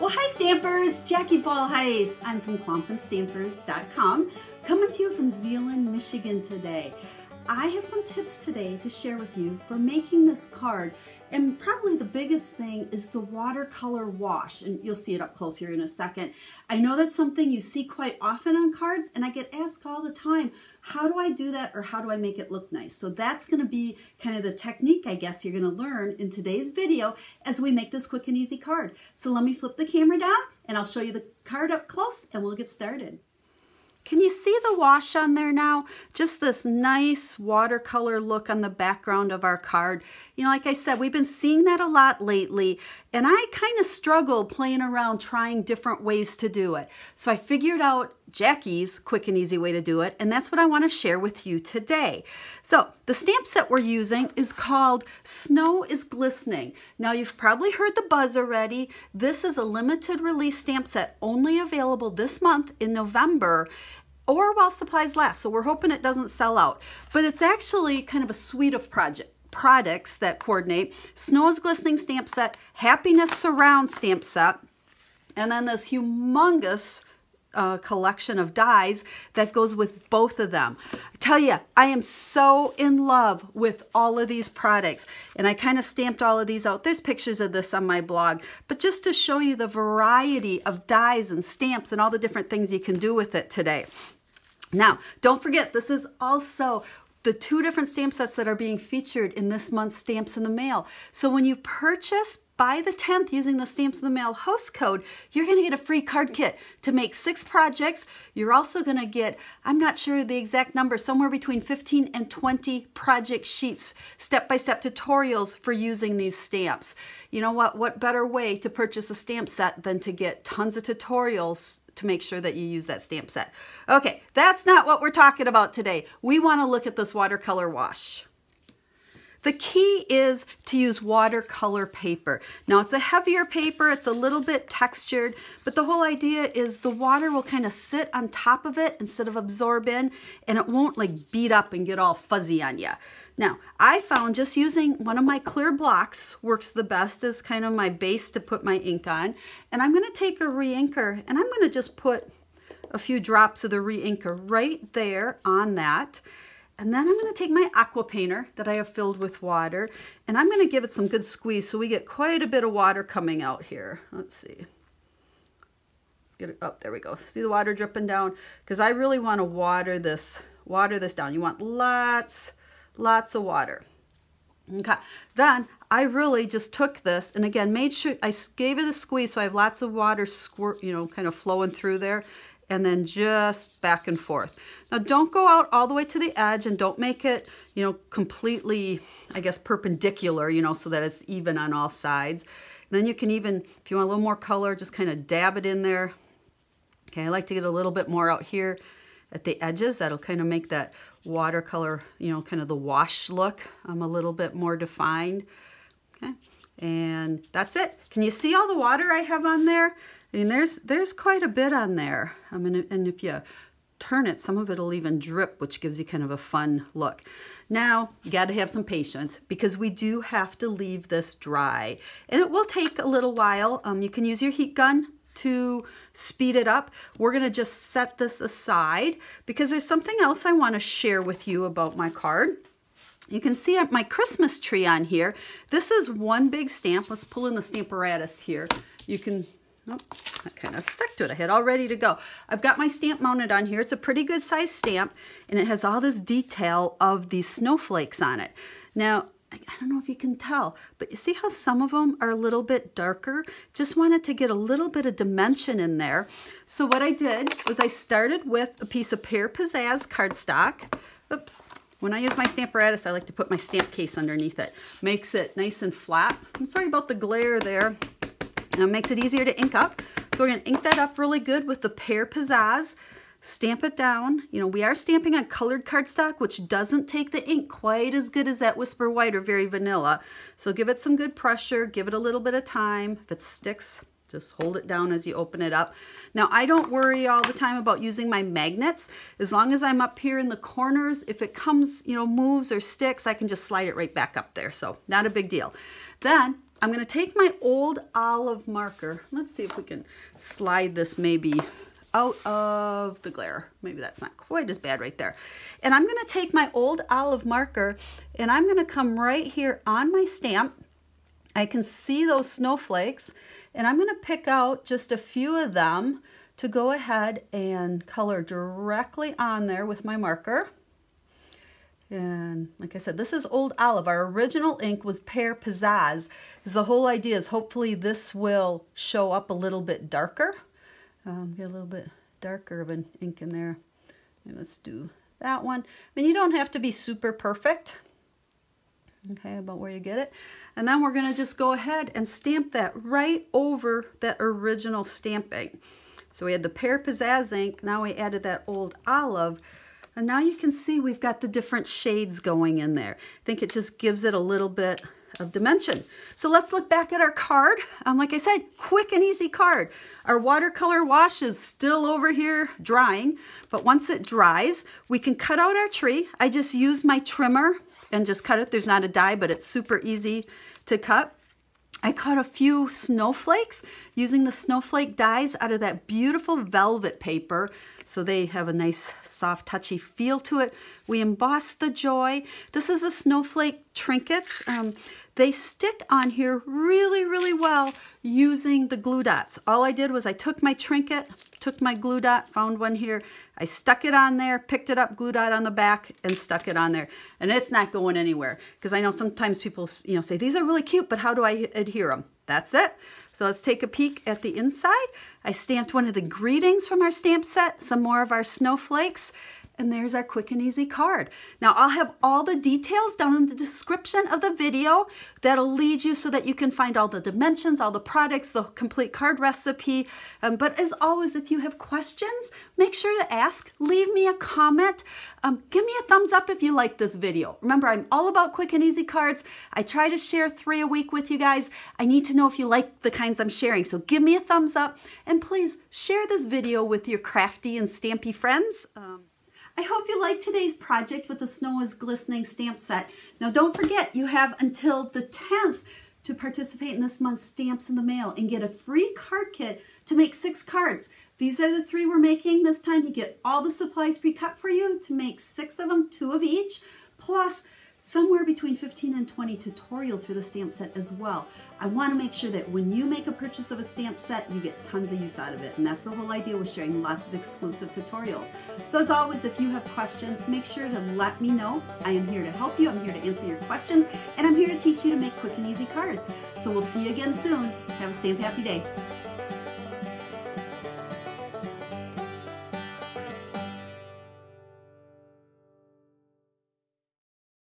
Well, hi Stampers, Jackie Bolhuis. I'm from KlompenStampers.com, coming to you from Zeeland, Michigan today. I have some tips today to share with you for making this card, and probably the biggest thing is the watercolor wash, and you'll see it up close here in a second. I know that's something you see quite often on cards, and I get asked all the time, how do I do that, or how do I make it look nice? So that's going to be kind of the technique, I guess, you're going to learn in today's video as we make this quick and easy card. So let me flip the camera down, and I'll show you the card up close, and we'll get started. Can you see the wash on there now? Just this nice watercolor look on the background of our card. You know, like I said, we've been seeing that a lot lately, and I kind of struggled playing around trying different ways to do it. So I figured out Jackie's quick and easy way to do it, and that's what I want to share with you today. So the stamp set we're using is called Snow is Glistening. Now you've probably heard the buzz already. This is a limited release stamp set only available this month in November, or while supplies last. So we're hoping it doesn't sell out. But it's actually kind of a suite of products that coordinate. Snow is Glistening stamp set, Happiness Surround stamp set, and then this humongous collection of dies that goes with both of them. I tell you, I am so in love with all of these products, and I kind of stamped all of these out. There's pictures of this on my blog, but just to show you the variety of dies and stamps and all the different things you can do with it today. Now, don't forget, this is also the 2 different stamp sets that are being featured in this month's Stamps in the Mail. So when you purchase by the 10th using the Stamps in the Mail host code, you're going to get a free card kit to make 6 projects. You're also going to get, I'm not sure the exact number, somewhere between 15 and 20 project sheets, step-by-step tutorials for using these stamps. You know what better way to purchase a stamp set than to get tons of tutorials to make sure that you use that stamp set. Okay, that's not what we're talking about today. We want to look at this watercolor wash. The key is to use watercolor paper. Now it's a heavier paper, it's a little bit textured, but the whole idea is the water will kind of sit on top of it instead of absorb in, and it won't like beat up and get all fuzzy on you. Now, I found just using one of my clear blocks works the best as kind of my base to put my ink on. And I'm going to take a re-inker, and I'm going to just put a few drops of the re-inker right there on that. And then I'm going to take my aqua painter that I have filled with water, and I'm going to give it some good squeeze so we get quite a bit of water coming out here. Let's see. Let's get it up. There we go. See the water dripping down? Because I really want to water this down. You want lots of water. Okay, then I really just took this and again made sure I gave it a squeeze so I have lots of water squirt, you know, kind of flowing through there, and then just back and forth. Now don't go out all the way to the edge, and don't make it, you know, completely, I guess, perpendicular, you know, so that it's even on all sides. And then you can even, if you want a little more color, just kind of dab it in there. Okay, I like to get a little bit more out here at the edges. That'll kind of make that watercolor, you know, kind of the wash look a little bit more defined. Okay, and that's it. Can you see all the water I have on there? I mean, there's quite a bit on there. I mean, and if you turn it, some of it'll even drip, which gives you kind of a fun look. Now, you got to have some patience because we do have to leave this dry, and it will take a little while. You can use your heat gun to speed it up. We're going to just set this aside because there's something else I want to share with you about my card. You can see my Christmas tree on here. This is one big stamp. Let's pull in the Stamparatus here. You can, oh, I kind of stuck to it. I had all ready to go. I've got my stamp mounted on here. It's a pretty good size stamp, and it has all this detail of these snowflakes on it. Now, I don't know if you can tell, but you see how some of them are a little bit darker? Just wanted to get a little bit of dimension in there. So what I did was I started with a piece of Pear Pizzazz cardstock. Oops. When I use my Stamparatus, I like to put my stamp case underneath it. Makes it nice and flat. I'm sorry about the glare there. And it makes it easier to ink up. So we're going to ink that up really good with the Pear Pizzazz. Stamp it down. You know, we are stamping on colored cardstock, which doesn't take the ink quite as good as that Whisper White or Very Vanilla. So give it some good pressure, give it a little bit of time. If it sticks, just hold it down as you open it up. Now, I don't worry all the time about using my magnets. As long as I'm up here in the corners, if it comes, you know, moves or sticks, I can just slide it right back up there. So not a big deal. Then I'm going to take my old olive marker. Let's see if we can slide this maybe out of the glare. Maybe that's not quite as bad right there. And I'm going to take my old olive marker and I'm going to come right here on my stamp. I can see those snowflakes and I'm going to pick out just a few of them to go ahead and color directly on there with my marker. And like I said, this is old olive. Our original ink was pear pizzazz. Because the whole idea is hopefully this will show up a little bit darker. Get a little bit darker of an ink in there. And let's do that one. I mean, you don't have to be super perfect. Okay, about where you get it. And then we're going to just go ahead and stamp that right over that original stamping. So we had the pear pizzazz ink. Now we added that old olive. And now you can see we've got the different shades going in there. I think it just gives it a little bit of dimension. So let's look back at our card. Like I said, quick and easy card. Our watercolor wash is still over here drying, but once it dries, we can cut out our tree. I just use my trimmer and just cut it. There's not a die, but it's super easy to cut. I cut a few snowflakes using the snowflake dies out of that beautiful velvet paper. So they have a nice soft touchy feel to it. We embossed the joy. This is the snowflake trinkets. They stick on here really, really well using the glue dots. All I did was I took my trinket, took my glue dot, found one here. I stuck it on there, picked it up, glue dot on the back, and stuck it on there. And it's not going anywhere because I know sometimes people, say these are really cute, but how do I adhere them? That's it. So let's take a peek at the inside. I stamped one of the greetings from our stamp set, some more of our snowflakes, and there's our quick and easy card. Now I'll have all the details down in the description of the video. That'll lead you so that you can find all the dimensions, all the products, the complete card recipe. But as always, if you have questions, make sure to ask. Leave me a comment. Give me a thumbs up if you like this video. Remember, I'm all about quick and easy cards. I try to share 3 a week with you guys. I need to know if you like the kinds I'm sharing. So give me a thumbs up and please share this video with your crafty and stampy friends. I hope you liked today's project with the Snow is Glistening stamp set. Now don't forget, you have until the 10th to participate in this month's Stamps in the Mail and get a free card kit to make 6 cards. These are the 3 we're making this time. You get all the supplies pre-cut for you to make 6 of them, 2 of each, plus somewhere between 15 and 20 tutorials for the stamp set as well. I want to make sure that when you make a purchase of a stamp set, you get tons of use out of it. And that's the whole idea with sharing lots of exclusive tutorials. So as always, if you have questions, make sure to let me know. I am here to help you. I'm here to answer your questions. And I'm here to teach you to make quick and easy cards. So we'll see you again soon. Have a stamp happy day.